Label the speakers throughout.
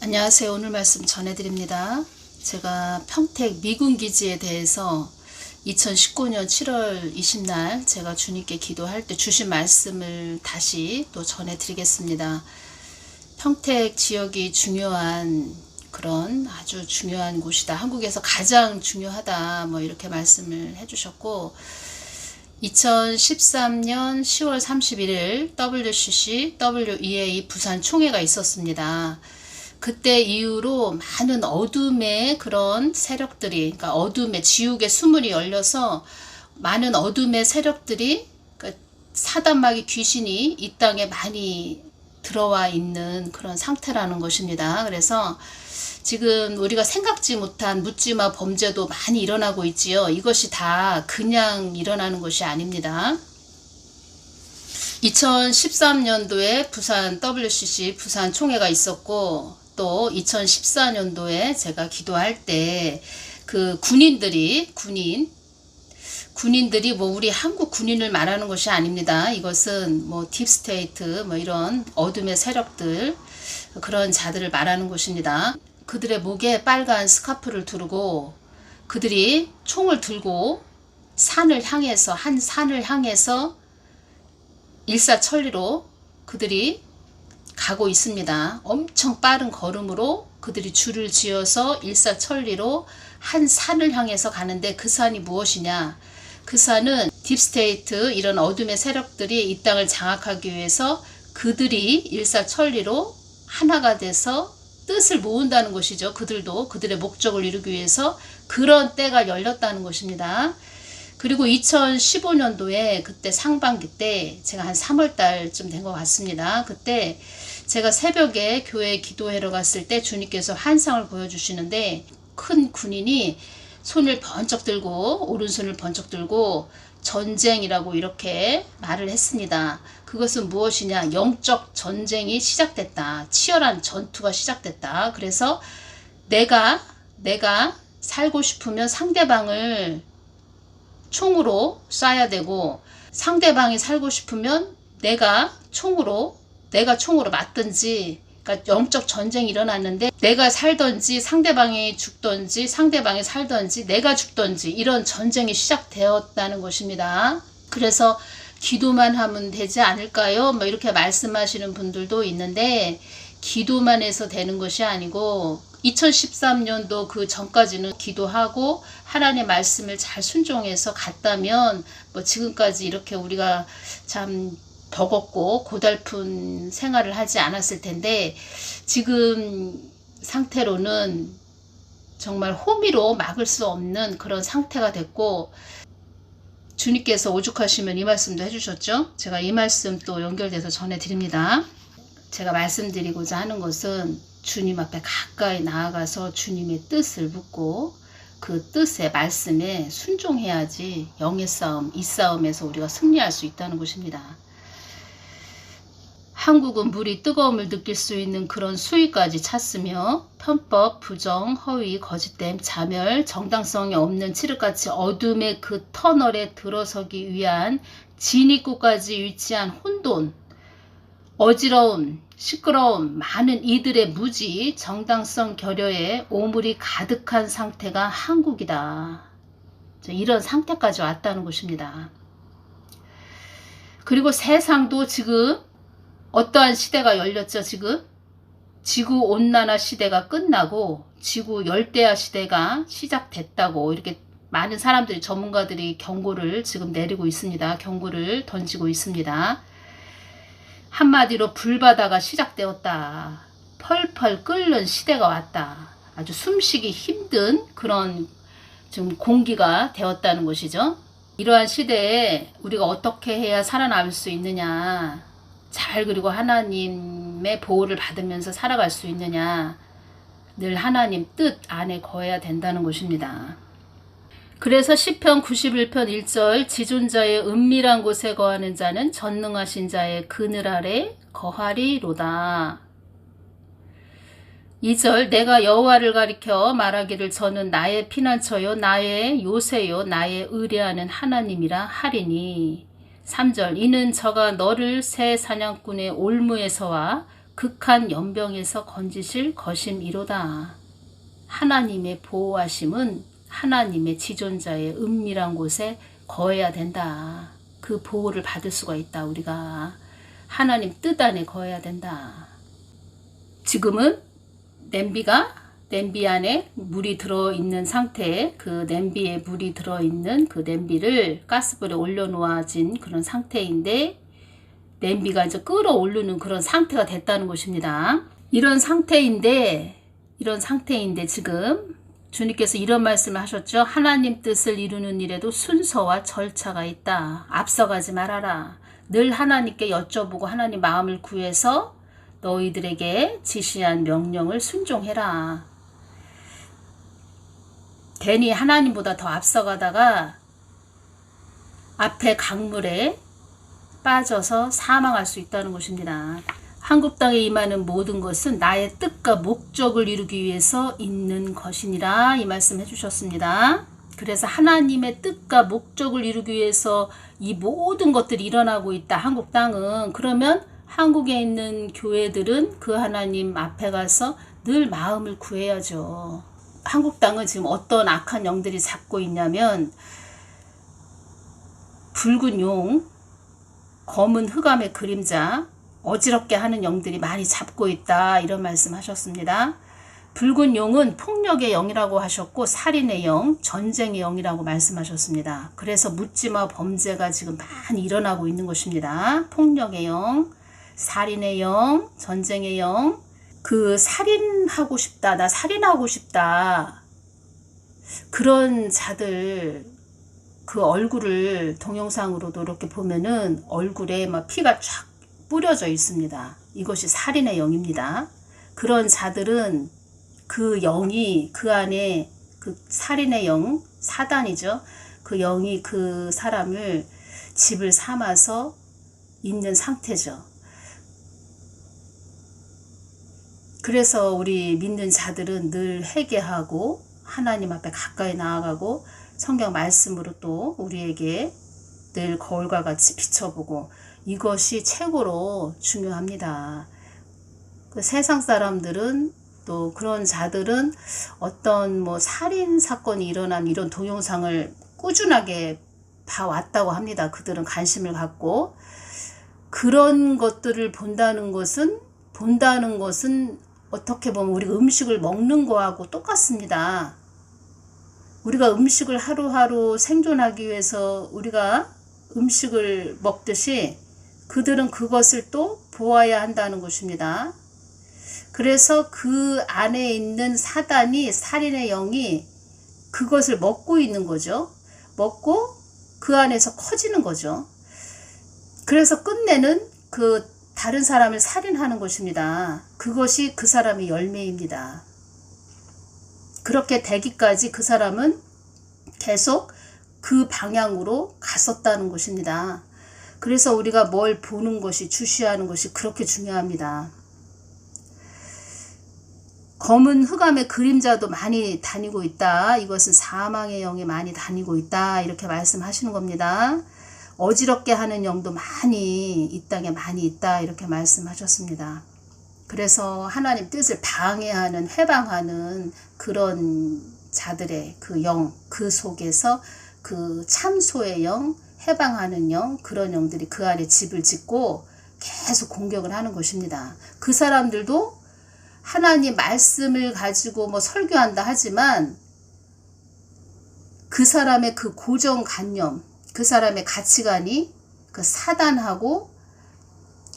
Speaker 1: 안녕하세요. 오늘 말씀 전해드립니다. 제가 평택 미군기지에 대해서 2019년 7월 20날 제가 주님께 기도할 때 주신 말씀을 다시 또 전해드리겠습니다. 평택 지역이 중요한 그런 아주 중요한 곳이다. 한국에서 가장 중요하다. 이렇게 말씀을 해주셨고 2013년 10월 31일 WCC WEA 부산 총회가 있었습니다. 그때 이후로 많은 어둠의 그런 세력들이, 그러니까 어둠의 지옥의 수문이 열려서 많은 어둠의 세력들이, 그러니까 사단마귀 귀신이 이 땅에 많이 들어와 있는 그런 상태라는 것입니다. 그래서 지금 우리가 생각지 못한 묻지마 범죄도 많이 일어나고 있지요. 이것이 다 그냥 일어나는 것이 아닙니다. 2013년도에 부산 WCC 부산 총회가 있었고 또 2014년도에 제가 기도할 때 그 군인들이 우리 한국 군인을 말하는 것이 아닙니다. 이것은 딥스테이트 이런 어둠의 세력들 그런 자들을 말하는 것입니다. 그들의 목에 빨간 스카프를 두르고 그들이 총을 들고 한 산을 향해서 일사천리로 그들이 가고 있습니다. 엄청 빠른 걸음으로 그들이 줄을 지어서 일사천리로 한 산을 향해서 가는데 그 산이 무엇이냐? 그 산은 딥스테이트 이런 어둠의 세력들이 이 땅을 장악하기 위해서 그들이 일사천리로 하나가 돼서 뜻을 모은다는 것이죠. 그들도 그들의 목적을 이루기 위해서 그런 때가 열렸다는 것입니다. 그리고 2015년도에 그때 상반기 때 제가 한 3월달쯤 된 것 같습니다. 그때 제가 새벽에 교회 기도하러 갔을 때 주님께서 환상을 보여주시는데 큰 군인이 손을 번쩍 들고 오른손을 번쩍 들고 전쟁이라고 이렇게 말을 했습니다. 그것은 무엇이냐? 영적 전쟁이 시작됐다. 치열한 전투가 시작됐다. 그래서 내가 살고 싶으면 상대방을 총으로 쏴야 되고 상대방이 살고 싶으면 내가 총으로 맞든지, 그러니까 영적 전쟁이 일어났는데 내가 살든지 상대방이 죽든지 상대방이 살든지 내가 죽든지 이런 전쟁이 시작되었다는 것입니다. 그래서 기도만 하면 되지 않을까요? 이렇게 말씀하시는 분들도 있는데 기도만 해서 되는 것이 아니고 2013년도 그 전까지는 기도하고 하나님의 말씀을 잘 순종해서 갔다면 지금까지 이렇게 우리가 참 버겁고 고달픈 생활을 하지 않았을 텐데 지금 상태로는 정말 호미로 막을 수 없는 그런 상태가 됐고 주님께서 오죽하시면 이 말씀도 해주셨죠. 제가 이 말씀 또 연결돼서 전해드립니다. 제가 말씀드리고자 하는 것은 주님 앞에 가까이 나아가서 주님의 뜻을 묻고 그 뜻의 말씀에 순종해야지 영의 싸움, 이 싸움에서 우리가 승리할 수 있다는 것입니다. 한국은 물이 뜨거움을 느낄 수 있는 그런 수위까지 찼으며 편법, 부정, 허위, 거짓됨, 자멸, 정당성이 없는 칠흑같이 어둠의 그 터널에 들어서기 위한 진입구까지 위치한 혼돈, 어지러움, 시끄러움, 많은 이들의 무지, 정당성 결여에 오물이 가득한 상태가 한국이다. 이런 상태까지 왔다는 것입니다. 그리고 세상도 지금 어떠한 시대가 열렸죠. 지금 지구온난화 시대가 끝나고 지구 열대야 시대가 시작됐다고 이렇게 많은 사람들이 전문가들이 경고를 지금 내리고 있습니다. 경고를 던지고 있습니다. 한마디로 불바다가 시작되었다. 펄펄 끓는 시대가 왔다. 아주 숨쉬기 힘든 그런 좀 공기가 되었다는 것이죠. 이러한 시대에 우리가 어떻게 해야 살아남을 수 있느냐, 그리고 하나님의 보호를 받으면서 살아갈 수 있느냐, 늘 하나님 뜻 안에 거해야 된다는 것입니다. 그래서 시편 91편 1절 지존자의 은밀한 곳에 거하는 자는 전능하신 자의 그늘 아래 거하리로다. 2절 내가 여호와를 가리켜 말하기를 저는 나의 피난처요 나의 요새요 나의 의뢰하는 하나님이라 하리니. 3절 이는 저가 너를 새 사냥꾼의 올무에서와 극한 연병에서 건지실 것임이로다. 하나님의 보호하심은 하나님의 지존자의 은밀한 곳에 거해야 된다. 그 보호를 받을 수가 있다. 우리가 하나님 뜻 안에 거해야 된다. 지금은 냄비 안에 물이 들어있는 상태에 그 냄비에 물이 들어있는 그 냄비를 가스불에 올려놓아진 그런 상태인데 냄비가 이제 끓어오르는 그런 상태가 됐다는 것입니다. 이런 상태인데 지금 주님께서 이런 말씀을 하셨죠. 하나님 뜻을 이루는 일에도 순서와 절차가 있다. 앞서가지 말아라. 늘 하나님께 여쭤보고 하나님 마음을 구해서 너희들에게 지시한 명령을 순종해라. 괜히 하나님보다 더 앞서가다가 앞에 강물에 빠져서 사망할 수 있다는 것입니다. 한국 땅에 임하는 모든 것은 나의 뜻과 목적을 이루기 위해서 있는 것이니라 이 말씀 해주셨습니다. 그래서 하나님의 뜻과 목적을 이루기 위해서 이 모든 것들이 일어나고 있다. 한국 땅은. 그러면 한국에 있는 교회들은 그 하나님 앞에 가서 늘 마음을 구해야죠. 한국 땅은 지금 어떤 악한 영들이 잡고 있냐면 붉은 용, 검은 흑암의 그림자, 어지럽게 하는 영들이 많이 잡고 있다. 이런 말씀 하셨습니다. 붉은 용은 폭력의 영이라고 하셨고 살인의 영, 전쟁의 영이라고 말씀하셨습니다. 그래서 묻지마 범죄가 지금 많이 일어나고 있는 것입니다. 폭력의 영, 살인의 영, 전쟁의 영, 그 살인하고 싶다, 나 살인하고 싶다. 그런 자들 그 얼굴을 동영상으로도 이렇게 보면은 얼굴에 막 피가 쫙 뿌려져 있습니다. 이것이 살인의 영입니다. 그런 자들은 그 영이 그 안에 그 살인의 영, 사단이죠. 그 영이 그 사람을 집을 삼아서 있는 상태죠. 그래서 우리 믿는 자들은 늘 회개하고 하나님 앞에 가까이 나아가고 성경 말씀으로 또 우리에게 늘 거울과 같이 비춰보고 이것이 최고로 중요합니다. 그 세상 사람들은 또 그런 자들은 어떤 뭐 살인 사건이 일어난 이런 동영상을 꾸준하게 봐왔다고 합니다. 그들은 관심을 갖고 그런 것들을 본다는 것은 어떻게 보면 우리가 음식을 먹는 거하고 똑같습니다. 우리가 음식을 하루하루 생존하기 위해서 우리가 음식을 먹듯이 그들은 그것을 또 보아야 한다는 것입니다. 그래서 그 안에 있는 사단이 살인의 영이 그것을 먹고 있는 거죠. 먹고 그 안에서 커지는 거죠. 그래서 끝내는 그 다른 사람을 살인하는 것입니다. 그것이 그 사람의 열매입니다. 그렇게 되기까지 그 사람은 계속 그 방향으로 갔었다는 것입니다. 그래서 우리가 뭘 보는 것이, 주시하는 것이 그렇게 중요합니다. 검은 흑암의 그림자도 많이 다니고 있다. 이것은 사망의 영이 많이 다니고 있다. 이렇게 말씀하시는 겁니다. 어지럽게 하는 영도 많이 이 땅에 많이 있다. 이렇게 말씀하셨습니다. 그래서 하나님 뜻을 방해하는, 해방하는 그런 자들의 그 영, 그 속에서 그 참소의 영, 해방하는 영, 그런 영들이 그 안에 집을 짓고 계속 공격을 하는 것입니다. 그 사람들도 하나님 말씀을 가지고 뭐 설교한다 하지만 그 사람의 그 고정관념, 그 사람의 가치관이 그 사단하고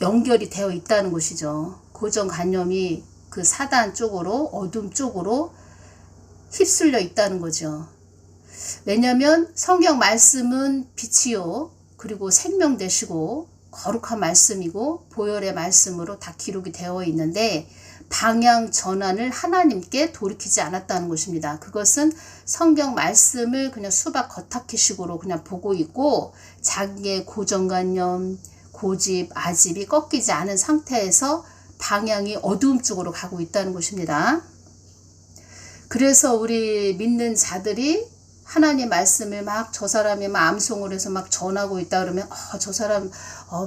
Speaker 1: 연결이 되어 있다는 것이죠. 고정관념이 그 사단 쪽으로, 어둠 쪽으로 휩쓸려 있다는 거죠. 왜냐하면 성경 말씀은 빛이요, 그리고 생명 되시고 거룩한 말씀이고 보혈의 말씀으로 다 기록이 되어 있는데 방향 전환을 하나님께 돌이키지 않았다는 것입니다. 그것은 성경 말씀을 그냥 수박 겉핥기식으로 그냥 보고 있고 자기의 고정관념, 고집, 아집이 꺾이지 않은 상태에서 방향이 어두움 쪽으로 가고 있다는 것입니다. 그래서 우리 믿는 자들이 하나님 말씀을 막 저 사람이 막 암송을 해서 막 전하고 있다 그러면 저 사람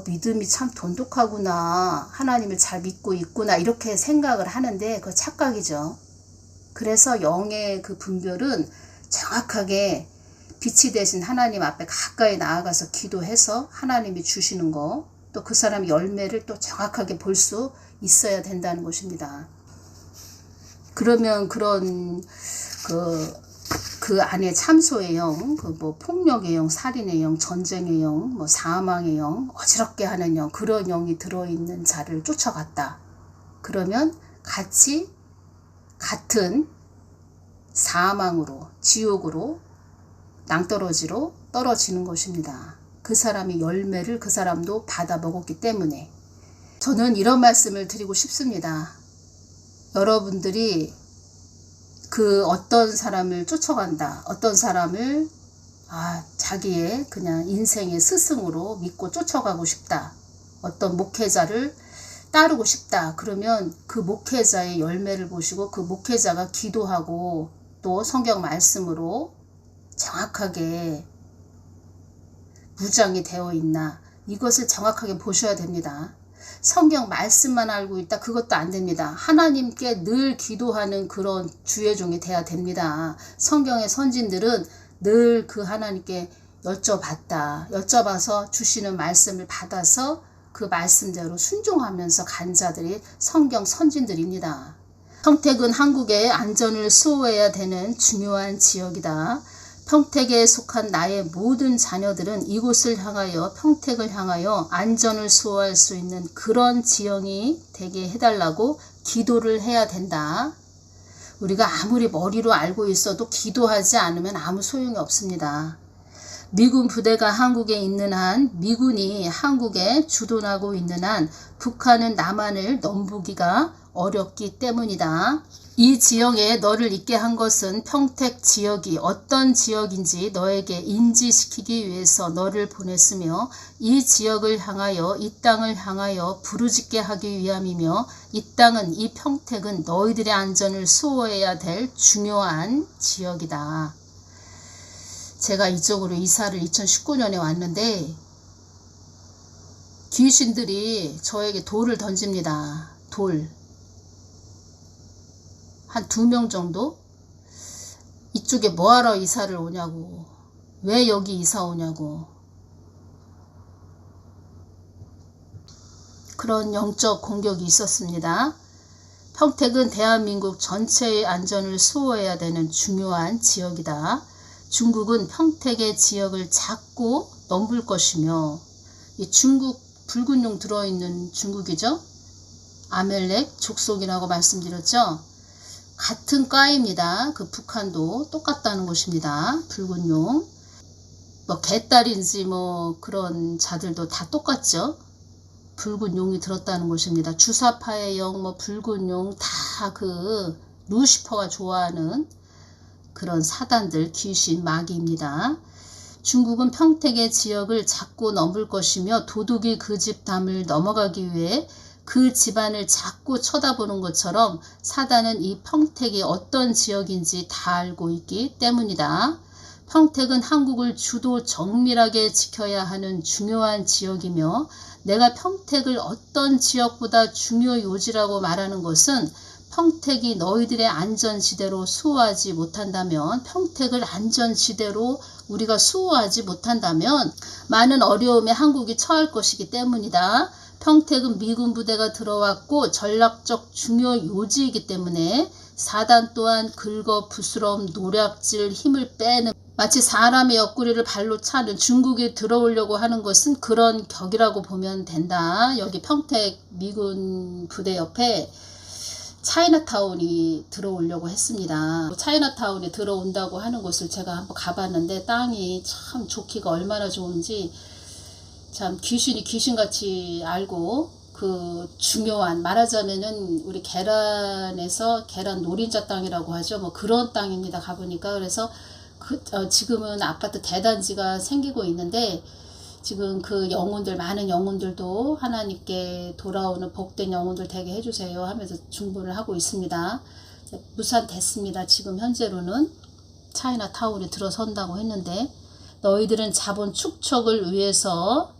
Speaker 1: 믿음이 참 돈독하구나. 하나님을 잘 믿고 있구나. 이렇게 생각을 하는데 그거 착각이죠. 그래서 영의 그 분별은 정확하게 빛이 되신 하나님 앞에 가까이 나아가서 기도해서 하나님이 주시는 거, 또 그 사람의 열매를 또 정확하게 볼 수 있어야 된다는 것입니다. 그러면 그런 그 안에 참소의 영, 폭력의 영, 살인의 영, 전쟁의 영, 사망의 영, 어지럽게 하는 영, 그런 영이 들어있는 자를 쫓아갔다. 그러면 같은 사망으로, 지옥으로, 낭떠러지로 떨어지는 것입니다. 그 사람의 열매를 그 사람도 받아 먹었기 때문에. 저는 이런 말씀을 드리고 싶습니다. 여러분들이 그 어떤 사람을 쫓아간다. 어떤 사람을 자기의 그냥 인생의 스승으로 믿고 쫓아가고 싶다. 어떤 목회자를 따르고 싶다. 그러면 그 목회자의 열매를 보시고 그 목회자가 기도하고 또 성경 말씀으로 정확하게 무장이 되어 있나. 이것을 정확하게 보셔야 됩니다. 성경 말씀만 알고 있다. 그것도 안 됩니다. 하나님께 늘 기도하는 그런 주의 종이 돼야 됩니다. 성경의 선진들은 늘 그 하나님께 여쭤봐서 주시는 말씀을 받아서 그 말씀대로 순종하면서 간 자들이 성경 선진들입니다. 평택은 한국의 안전을 수호해야 되는 중요한 지역이다. 평택에 속한 나의 모든 자녀들은 이곳을 향하여, 평택을 향하여 안전을 수호할 수 있는 그런 지형이 되게 해달라고 기도를 해야 된다. 우리가 아무리 머리로 알고 있어도 기도하지 않으면 아무 소용이 없습니다. 미군 부대가 한국에 있는 한, 미군이 한국에 주둔하고 있는 한 북한은 남한을 넘보기가 어렵기 때문이다. 이 지역에 너를 있게 한 것은 평택 지역이 어떤 지역인지 너에게 인지시키기 위해서 너를 보냈으며, 이 지역을 향하여, 이 땅을 향하여 부르짖게 하기 위함이며, 이 땅은, 이 평택은 너희들의 안전을 수호해야 될 중요한 지역이다. 제가 이쪽으로 이사를 2019년에 왔는데 귀신들이 저에게 돌을 던집니다. 돌. 한 2명 정도? 이쪽에 뭐하러 이사를 오냐고. 왜 여기 이사 오냐고. 그런 영적 공격이 있었습니다. 평택은 대한민국 전체의 안전을 수호해야 되는 중요한 지역이다. 중국은 평택의 지역을 자꾸 넘볼 것이며, 이 중국 붉은 용 들어있는 중국이죠. 아멜렉 족속이라고 말씀드렸죠. 같은 과입니다. 그 북한도 똑같다는 것입니다. 붉은 용. 개딸인지 그런 자들도 다 똑같죠. 붉은 용이 들었다는 것입니다. 주사파의 영, 붉은 용, 다 그 루시퍼가 좋아하는 그런 사단들, 귀신, 마귀입니다. 중국은 평택의 지역을 자꾸 넘을 것이며, 도둑이 그 집 담을 넘어가기 위해 그 집안을 자꾸 쳐다보는 것처럼 사단은 이 평택이 어떤 지역인지 다 알고 있기 때문이다. 평택은 한국을 주도 정밀하게 지켜야 하는 중요한 지역이며, 내가 평택을 어떤 지역보다 중요 요지라고 말하는 것은, 평택이 너희들의 안전지대로 수호하지 못한다면, 평택을 안전지대로 우리가 수호하지 못한다면 많은 어려움에 한국이 처할 것이기 때문이다. 평택은 미군 부대가 들어왔고 전략적 중요 요지이기 때문에 사단 또한 긁어 부스럼 노략질 힘을 빼는, 마치 사람의 옆구리를 발로 차는 중국이 들어오려고 하는 것은 그런 격이라고 보면 된다. 여기 평택 미군 부대 옆에 차이나타운이 들어오려고 했습니다. 차이나타운이 들어온다고 하는 곳을 제가 한번 가봤는데 땅이 참 좋기가 얼마나 좋은지 참 귀신이 귀신같이 알고, 그 중요한, 말하자면은 우리 계란에서 계란 노린자 땅이라고 하죠. 그런 땅입니다. 가보니까. 그래서 지금은 아파트 대단지가 생기고 있는데, 지금 그 영혼들, 많은 영혼들도 하나님께 돌아오는 복된 영혼들 되게 해주세요 하면서 중보를 하고 있습니다. 무산됐습니다. 지금 현재로는. 차이나타운에 들어선다고 했는데, 너희들은 자본 축적을 위해서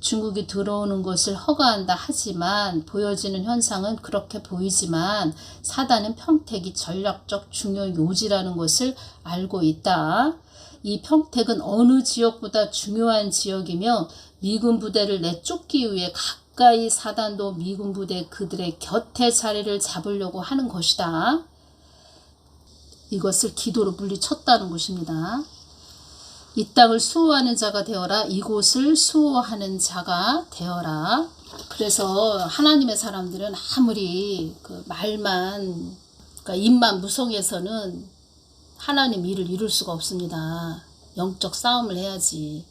Speaker 1: 중국이 들어오는 것을 허가한다 하지만, 보여지는 현상은 그렇게 보이지만 사단은 평택이 전략적 중요 요지라는 것을 알고 있다. 이 평택은 어느 지역보다 중요한 지역이며 미군 부대를 내쫓기 위해 가까이 사단도 미군 부대 그들의 곁에 자리를 잡으려고 하는 것이다. 이것을 기도로 물리쳤다는 것입니다. 이 땅을 수호하는 자가 되어라. 이곳을 수호하는 자가 되어라. 그래서 하나님의 사람들은 아무리 그 말만, 그러니까 입만 무성해서는 하나님 일을 이룰 수가 없습니다. 영적 싸움을 해야지.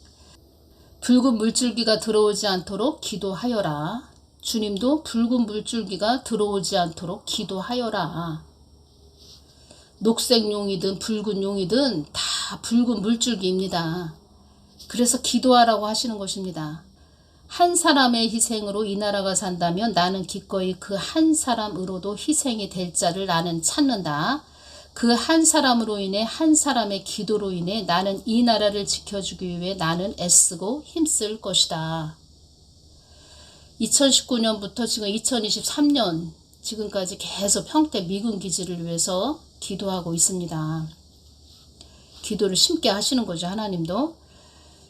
Speaker 1: 붉은 물줄기가 들어오지 않도록 기도하여라. 주님도 붉은 물줄기가 들어오지 않도록 기도하여라. 녹색 용이든 붉은 용이든 다 붉은 물줄기입니다. 그래서 기도하라고 하시는 것입니다. 한 사람의 희생으로 이 나라가 산다면 나는 기꺼이 그 한 사람으로도 희생이 될 자를 나는 찾는다. 그 한 사람으로 인해 한 사람의 기도로 인해 나는 이 나라를 지켜주기 위해 나는 애쓰고 힘쓸 것이다. 2019년부터 지금 2023년 지금까지 계속 평택 미군 기지를 위해서 기도하고 있습니다. 기도를 심게 하시는 거죠. 하나님도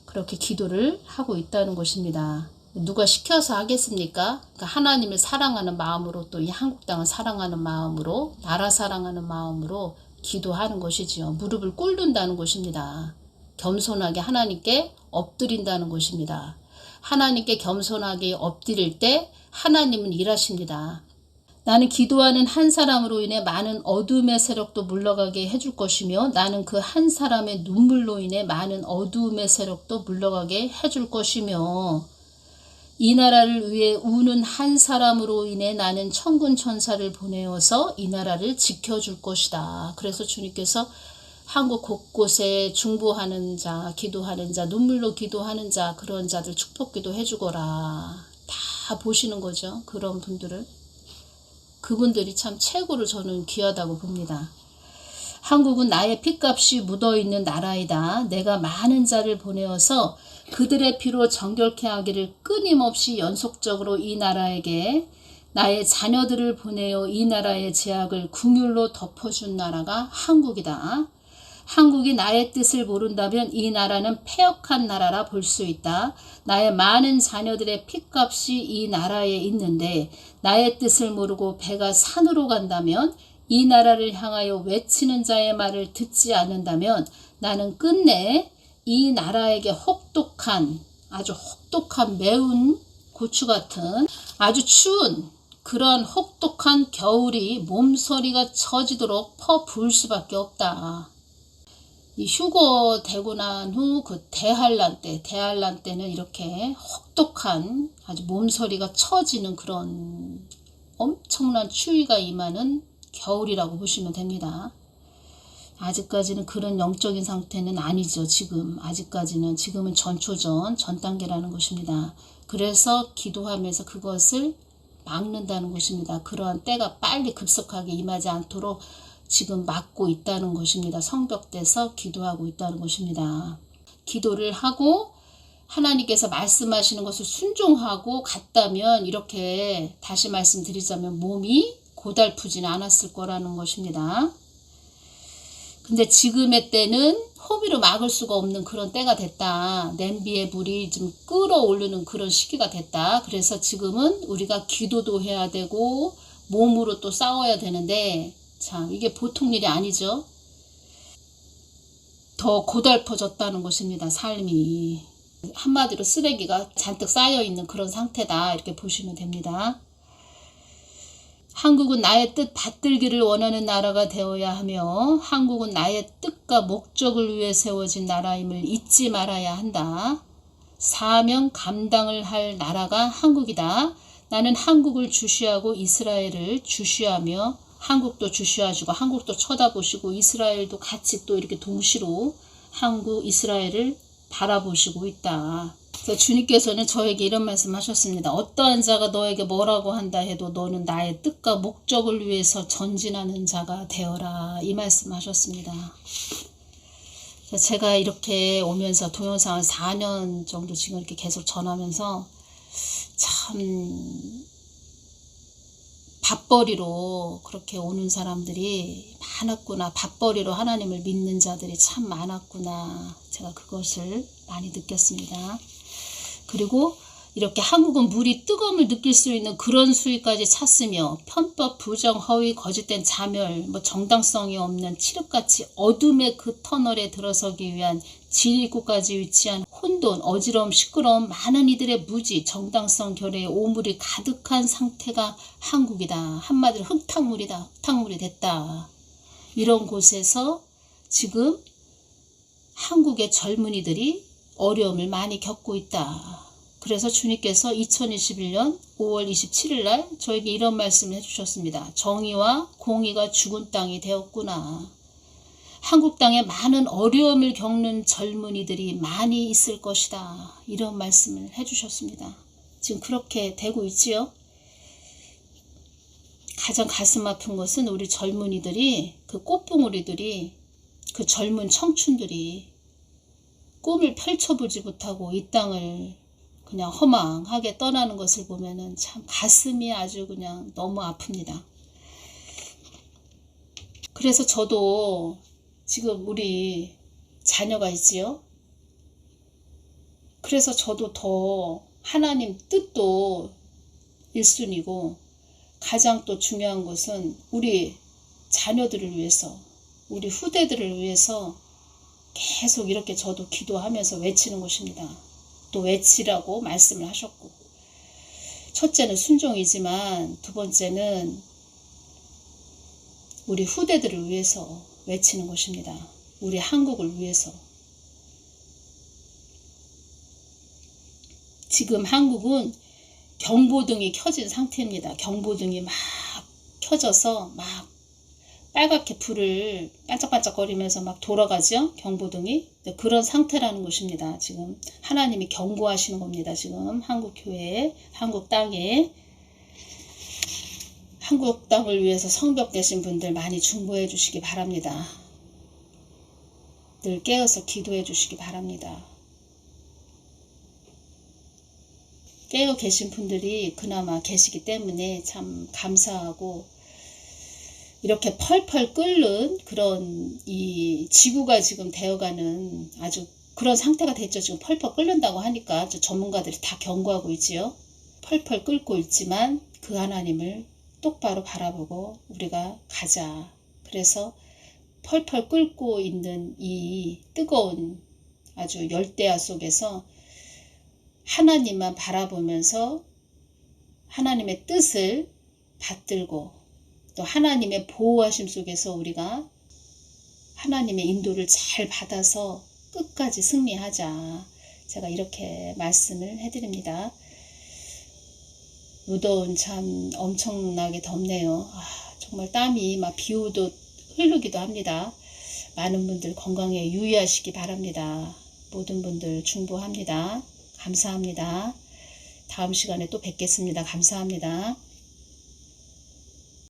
Speaker 1: 그렇게 기도를 하고 있다는 것입니다. 누가 시켜서 하겠습니까? 그러니까 하나님을 사랑하는 마음으로, 또 이 한국 땅을 사랑하는 마음으로, 나라 사랑하는 마음으로 기도하는 것이지요. 무릎을 꿇는다는 것입니다. 겸손하게 하나님께 엎드린다는 것입니다. 하나님께 겸손하게 엎드릴 때 하나님은 일하십니다. 나는 기도하는 한 사람으로 인해 많은 어둠의 세력도 물러가게 해줄 것이며 나는 그 한 사람의 눈물로 인해 많은 어둠의 세력도 물러가게 해줄 것이며 이 나라를 위해 우는 한 사람으로 인해 나는 천군 천사를 보내어서 이 나라를 지켜줄 것이다. 그래서 주님께서 한국 곳곳에 중보하는 자, 기도하는 자, 눈물로 기도하는 자, 그런 자들 축복기도 해주거라. 다 보시는 거죠. 그런 분들을. 그분들이 참 최고로 저는 귀하다고 봅니다. 한국은 나의 핏값이 묻어있는 나라이다. 내가 많은 자를 보내어서 그들의 피로 정결케 하기를 끊임없이 연속적으로 이 나라에게 나의 자녀들을 보내어 이 나라의 제약을 긍휼로 덮어준 나라가 한국이다. 한국이 나의 뜻을 모른다면 이 나라는 패역한 나라라 볼 수 있다. 나의 많은 자녀들의 핏값이 이 나라에 있는데 나의 뜻을 모르고 배가 산으로 간다면 이 나라를 향하여 외치는 자의 말을 듣지 않는다면 나는 끝내 이 나라에게 아주 혹독한 매운 고추 같은 아주 추운 그러한 혹독한 겨울이 몸서리가 처지도록 퍼부을 수밖에 없다. 이 휴거 되고 난 후 그 대한란 때는 이렇게 혹독한 아주 몸서리가 처지는 그런 엄청난 추위가 임하는 겨울이라고 보시면 됩니다. 아직까지는 그런 영적인 상태는 아니죠. 지금은 전초전, 전 단계라는 것입니다. 그래서 기도하면서 그것을 막는다는 것입니다. 그러한 때가 빨리 급속하게 임하지 않도록 지금 막고 있다는 것입니다. 성벽대서 기도하고 있다는 것입니다. 기도를 하고 하나님께서 말씀하시는 것을 순종하고 갔다면 이렇게 다시 말씀드리자면 몸이 고달프지는 않았을 거라는 것입니다. 근데 지금의 때는 호미로 막을 수가 없는 그런 때가 됐다. 냄비에 물이 좀 끓어오르는 그런 시기가 됐다. 그래서 지금은 우리가 기도도 해야 되고 몸으로 또 싸워야 되는데 참 이게 보통 일이 아니죠. 더 고달퍼졌다는 것입니다. 삶이. 한마디로 쓰레기가 잔뜩 쌓여있는 그런 상태다. 이렇게 보시면 됩니다. 한국은 나의 뜻 받들기를 원하는 나라가 되어야 하며 한국은 나의 뜻과 목적을 위해 세워진 나라임을 잊지 말아야 한다. 사명 감당을 할 나라가 한국이다. 나는 한국을 주시하고 이스라엘을 주시하며 한국도 주시하시고 한국도 쳐다보시고 이스라엘도 같이 또 이렇게 동시로 한국 이스라엘을 바라보시고 있다. 그래서 주님께서는 저에게 이런 말씀 하셨습니다. 어떠한 자가 너에게 뭐라고 한다 해도 너는 나의 뜻과 목적을 위해서 전진하는 자가 되어라. 이 말씀 하셨습니다. 제가 이렇게 오면서 동영상을 4년 정도 지금 이렇게 계속 전하면서 참 밥벌이로 그렇게 오는 사람들이 많았구나. 밥벌이로 하나님을 믿는 자들이 참 많았구나. 제가 그것을 많이 느꼈습니다. 그리고 이렇게 한국은 물이 뜨거움을 느낄 수 있는 그런 수위까지 찼으며 편법, 부정, 허위, 거짓된 자멸, 정당성이 없는 칠흑같이 어둠의 그 터널에 들어서기 위한 진입구까지 위치한 혼돈, 어지러움, 시끄러움, 많은 이들의 무지, 정당성 결여의 오물이 가득한 상태가 한국이다. 한마디로 흙탕물이다. 흙탕물이 됐다. 이런 곳에서 지금 한국의 젊은이들이 어려움을 많이 겪고 있다. 그래서 주님께서 2021년 5월 27일 날 저에게 이런 말씀을 해주셨습니다. 정의와 공의가 죽은 땅이 되었구나. 한국 땅에 많은 어려움을 겪는 젊은이들이 많이 있을 것이다. 이런 말씀을 해주셨습니다. 지금 그렇게 되고 있지요. 가장 가슴 아픈 것은 우리 젊은이들이, 그 꽃봉오리들이, 그 젊은 청춘들이 꿈을 펼쳐보지 못하고 이 땅을 그냥 허망하게 떠나는 것을 보면은 참 가슴이 아주 그냥 너무 아픕니다. 그래서 저도 지금 우리 자녀가 있지요. 그래서 저도 더 하나님 뜻도 1순위고 가장 또 중요한 것은 우리 자녀들을 위해서, 우리 후대들을 위해서 계속 이렇게 저도 기도하면서 외치는 것입니다. 또 외치라고 말씀을 하셨고, 첫째는 순종이지만 두 번째는 우리 후대들을 위해서 외치는 것입니다. 우리 한국을 위해서. 지금 한국은 경보등이 켜진 상태입니다. 경보등이 막 켜져서 막 빨갛게 불을 반짝반짝거리면서 막 돌아가죠. 경보등이. 그런 상태라는 것입니다. 지금 하나님이 경고하시는 겁니다. 지금 한국 교회에, 한국 땅에, 한국 땅을 위해서 성벽되신 분들 많이 중보해 주시기 바랍니다. 늘 깨어서 기도해 주시기 바랍니다. 깨어 계신 분들이 그나마 계시기 때문에 참 감사하고, 이렇게 펄펄 끓는 그런 이 지구가 지금 되어가는 아주 그런 상태가 됐죠. 지금 펄펄 끓는다고 하니까 전문가들이 다 경고하고 있지요. 펄펄 끓고 있지만 그 하나님을 똑바로 바라보고 우리가 가자. 그래서 펄펄 끓고 있는 이 뜨거운 아주 열대야 속에서 하나님만 바라보면서 하나님의 뜻을 받들고 또 하나님의 보호하심 속에서 우리가 하나님의 인도를 잘 받아서 끝까지 승리하자. 제가 이렇게 말씀을 해드립니다. 무더운 참 엄청나게 덥네요. 정말 땀이 막 비 오듯 흐르기도 합니다. 많은 분들 건강에 유의하시기 바랍니다. 모든 분들 중보합니다. 감사합니다. 다음 시간에 또 뵙겠습니다. 감사합니다.